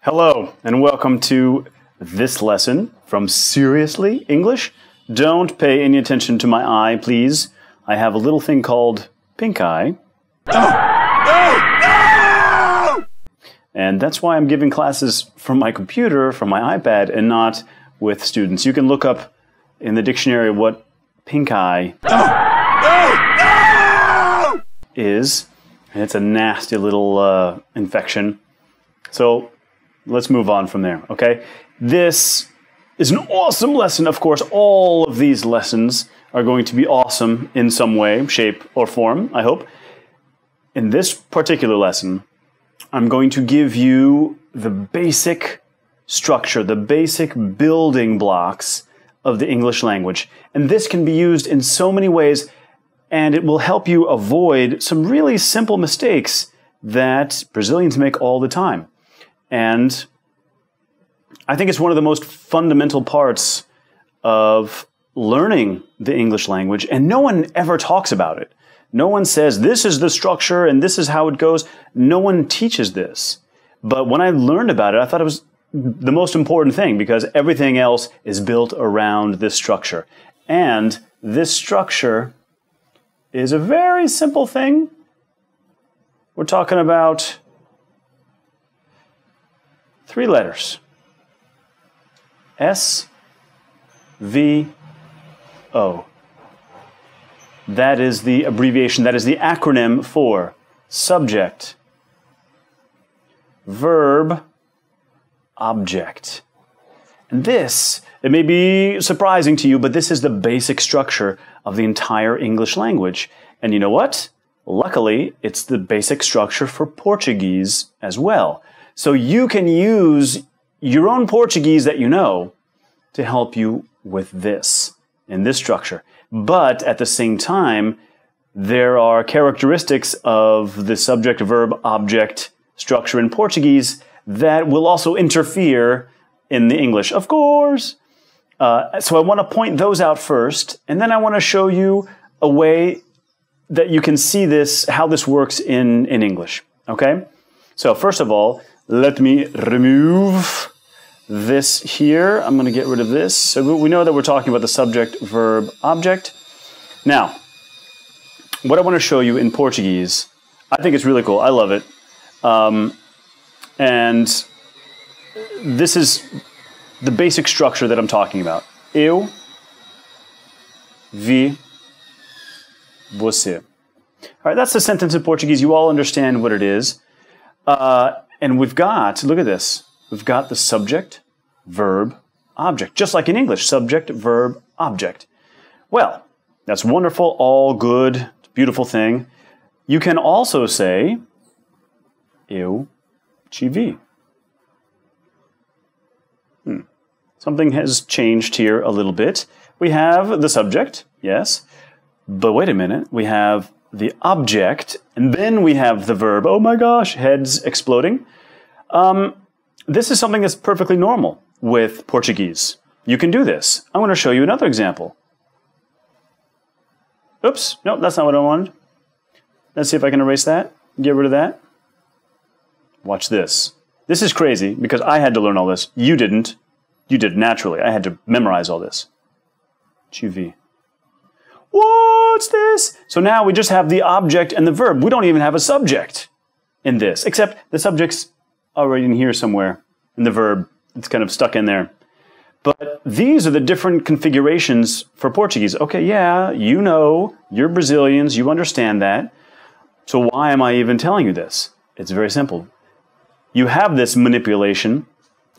Hello, and welcome to this lesson from Seriously English. Don't pay any attention to my eye, please. I have a little thing called pink eye. No! And that's why I'm giving classes from my computer, from my iPad, and not with students. You can look up in the dictionary what pink eye is. And it's a nasty little infection. So let's move on from there, okay? This is an awesome lesson. Of course, all of these lessons are going to be awesome in some way, shape, or form, I hope. In this particular lesson, I'm going to give you the basic structure, the basic building blocks of the English language. And this can be used in so many ways, and it will help you avoid some really simple mistakes that Brazilians make all the time. And I think it's one of the most fundamental parts of learning the English language, and no one ever talks about it. No one says, this is the structure and this is how it goes. No one teaches this. But when I learned about it, I thought it was the most important thing because everything else is built around this structure. And this structure is a very simple thing. We're talking about 3 letters. S-V-O. That is the abbreviation, that is the acronym for subject, verb, object. And this, it may be surprising to you, but this is the basic structure of the entire English language. And you know what? Luckily, it's the basic structure for Portuguese as well. So you can use your own Portuguese that you know to help you with this, in this structure. But at the same time, there are characteristics of the subject-verb-object structure in Portuguese that will also interfere in the English, of course. So I want to point those out first, and then I want to show you a way that you can see this, how this works in English, okay? So first of all, let me remove this here. I'm going to get rid of this. So we know that we're talking about the subject-verb-object. Now, what I want to show you in Portuguese, I think it's really cool. I love it. And this is the basic structure that I'm talking about. Eu vi você. All right, that's the sentence in Portuguese. You all understand what it is. And we've got, look at this, we've got the subject, verb, object, just like in English, subject, verb, object. Well, that's wonderful, all good, beautiful thing. You can also say, eu te vi. Something has changed here a little bit. We have the subject, yes, but wait a minute, we have the object, and then we have the verb. Oh my gosh, heads exploding. This is something that's perfectly normal with Portuguese. You can do this. I'm going to show you another example. Oops, no, that's not what I wanted. Let's see if I can erase that, get rid of that. Watch this. This is crazy because I had to learn all this. You didn't. You did naturally. I had to memorize all this. Te vi. What's this? So now we just have the object and the verb. We don't even have a subject in this, except the subject's already in here somewhere, in the verb. It's kind of stuck in there. But these are the different configurations for Portuguese. Okay, yeah, you know, you're Brazilians, you understand that. So why am I even telling you this? It's very simple. You have this manipulation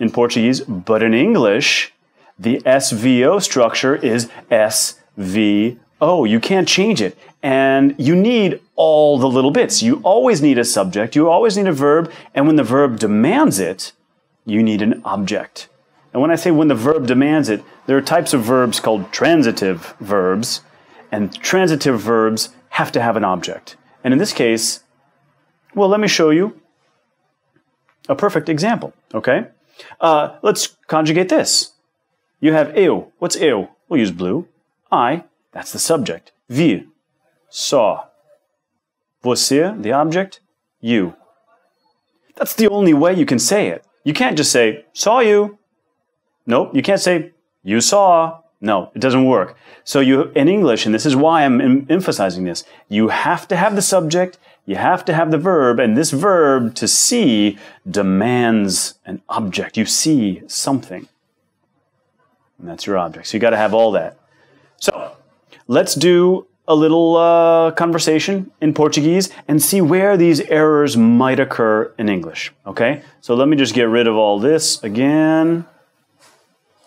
in Portuguese, but in English, the SVO structure is SVO. You can't change it. And you need all the little bits. You always need a subject, you always need a verb, and when the verb demands it, you need an object. And when I say when the verb demands it, there are types of verbs called transitive verbs, and transitive verbs have to have an object. And in this case, well, let me show you a perfect example, okay? Let's conjugate this. You have eu. What's eu? We'll use blue. I, that's the subject. Vi, saw. Você, the object. You. That's the only way you can say it. You can't just say, saw you. Nope, you can't say, you saw. No, it doesn't work. So in English, and this is why I'm emphasizing this, you have to have the subject, you have to have the verb, and this verb, to see, demands an object. You see something. And that's your object. So you got to have all that. So let's do a little conversation in Portuguese and see where these errors might occur in English. Okay? So let me just get rid of all this again.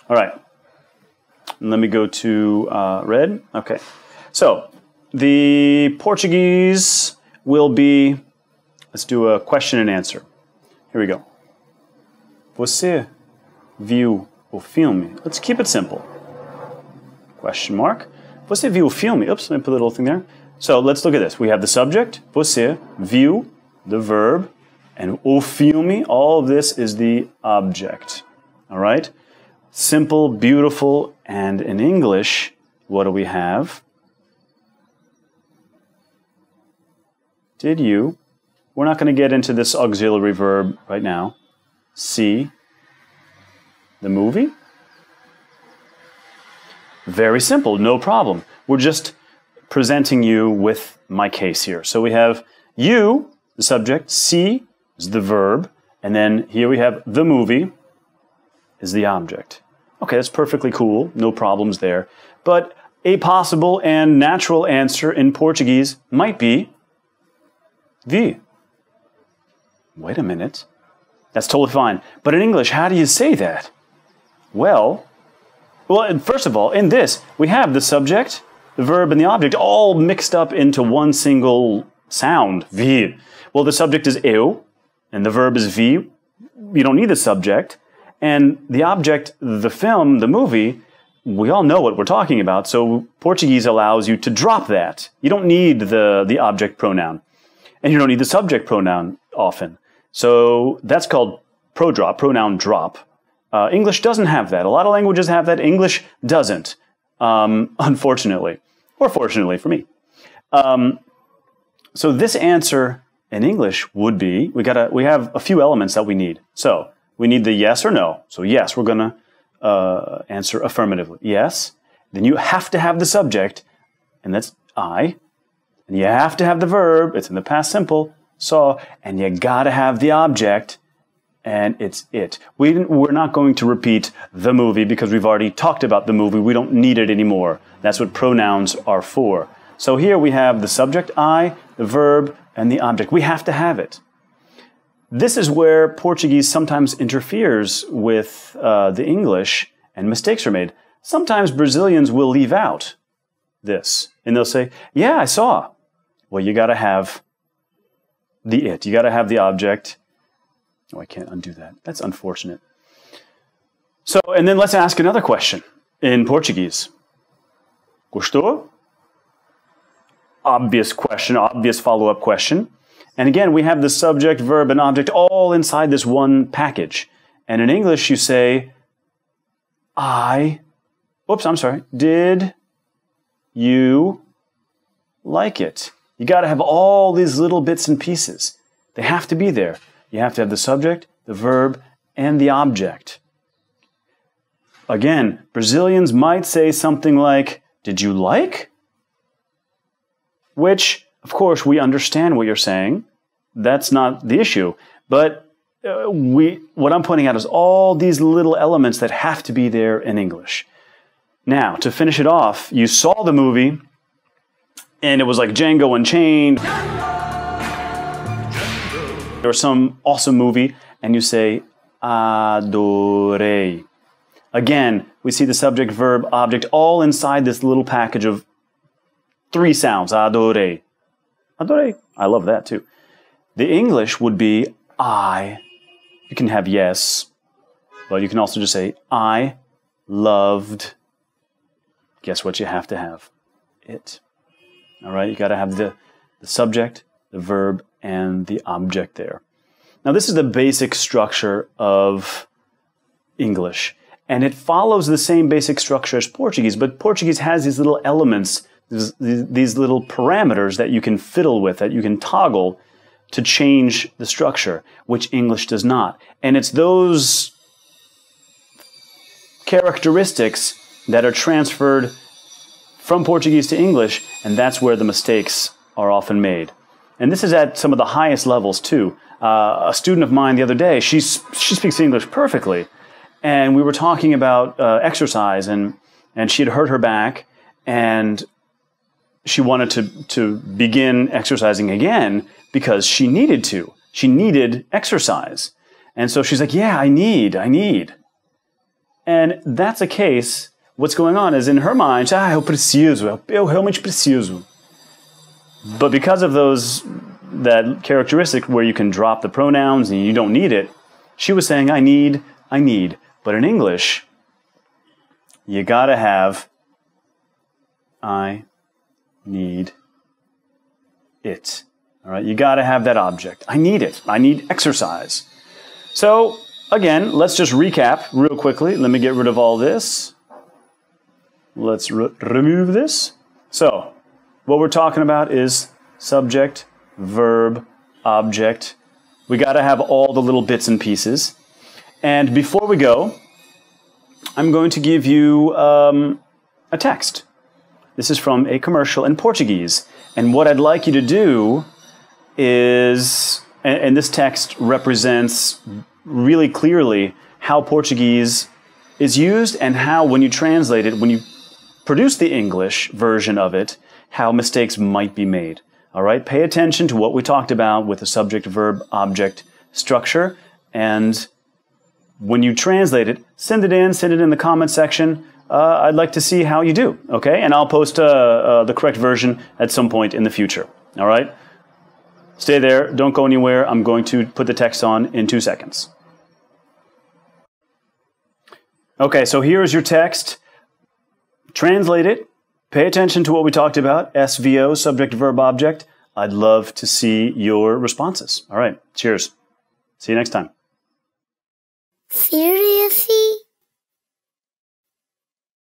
All right. Let me go to red. Okay. So the Portuguese will be, let's do a question and answer. Here we go. Você viu o filme? Let's keep it simple. Question mark. Você viu o filme? Oops, let me put a little thing there. So let's look at this. We have the subject, você, viu, the verb, and o filme, all of this is the object. All right? Simple, beautiful, and in English, what do we have? Did you? We're not going to get into this auxiliary verb right now. See the movie? Very simple, no problem. We're just presenting you with my case here. So we have you, the subject, see is the verb, and then here we have the movie is the object. Okay, that's perfectly cool, no problems there. But a possible and natural answer in Portuguese might be vi. Wait a minute. That's totally fine. But in English, how do you say that? Well, first of all, in this, we have the subject, the verb, and the object all mixed up into one single sound, vi. Well, the subject is eu, and the verb is vi. You don't need the subject. And the object, the film, the movie, we all know what we're talking about, so Portuguese allows you to drop that. You don't need the object pronoun. And you don't need the subject pronoun often. So that's called pro-drop, pronoun drop. English doesn't have that. A lot of languages have that. English doesn't, unfortunately. Or fortunately for me. So this answer in English would be, we have a few elements that we need. So we need the yes or no. So yes, we're going to answer affirmatively. Yes. Then you have to have the subject, and that's I. And you have to have the verb, it's in the past simple, saw, and you got to have the object, and it's it. We're not going to repeat the movie because we've already talked about the movie. We don't need it anymore. That's what pronouns are for. So here we have the subject, I, the verb, and the object. We have to have it. This is where Portuguese sometimes interferes with the English, and mistakes are made. Sometimes Brazilians will leave out this, and they'll say, yeah, I saw. Well, you got to have the it. You got to have the object. Oh, I can't undo that. That's unfortunate. So, and then let's ask another question in Portuguese. Gostou? Obvious question, obvious follow-up question. And again, we have the subject, verb, and object all inside this one package. And in English, you say, did you like it? You got to have all these little bits and pieces. They have to be there. You have to have the subject, the verb, and the object. Again, Brazilians might say something like, did you like? Which, of course, we understand what you're saying. That's not the issue. But what I'm pointing out is all these little elements that have to be there in English. Now, to finish it off, you saw the movie, and it was like Django Unchained, or some awesome movie, and you say, adorei. Again, we see the subject, verb, object, all inside this little package of 3 sounds, adorei. Adorei. I love that too. The English would be I. You can have yes, but you can also just say I loved. Guess what you have to have? It. All right, you got to have the subject, the verb, and the object there. Now, this is the basic structure of English, and it follows the same basic structure as Portuguese, but Portuguese has these little elements, these little parameters that you can fiddle with, that you can toggle to change the structure, which English does not. And it's those characteristics that are transferred from Portuguese to English, and that's where the mistakes are often made. And this is at some of the highest levels too. A student of mine the other day, she speaks English perfectly, and we were talking about exercise, and she had hurt her back, and she wanted to begin exercising again because she needed to. She needed exercise. And so she's like, yeah, I need. And that's a case, what's going on is in her mind, eu preciso, eu realmente preciso. But because of that characteristic where you can drop the pronouns and you don't need it, she was saying, I need. But in English, you gotta have I need it. All right, you gotta have that object. I need it. I need exercise. So again, let's just recap real quickly. Let me get rid of all this. Let's remove this. So what we're talking about is subject, verb, object. We gotta have all the little bits and pieces. And before we go, I'm going to give you a text. This is from a commercial in Portuguese. And what I'd like you to do is, and this text represents really clearly how Portuguese is used and how, when you translate it, when you produce the English version of it, how mistakes might be made. All right? Pay attention to what we talked about with the subject-verb-object structure, and when you translate it, send it in the comment section. I'd like to see how you do, okay? And I'll post the correct version at some point in the future, all right? Stay there. Don't go anywhere. I'm going to put the text on in 2 seconds. Okay, so here's your text. Translate it. Pay attention to what we talked about, SVO, subject-verb-object. I'd love to see your responses. All right, cheers. See you next time. Seriously?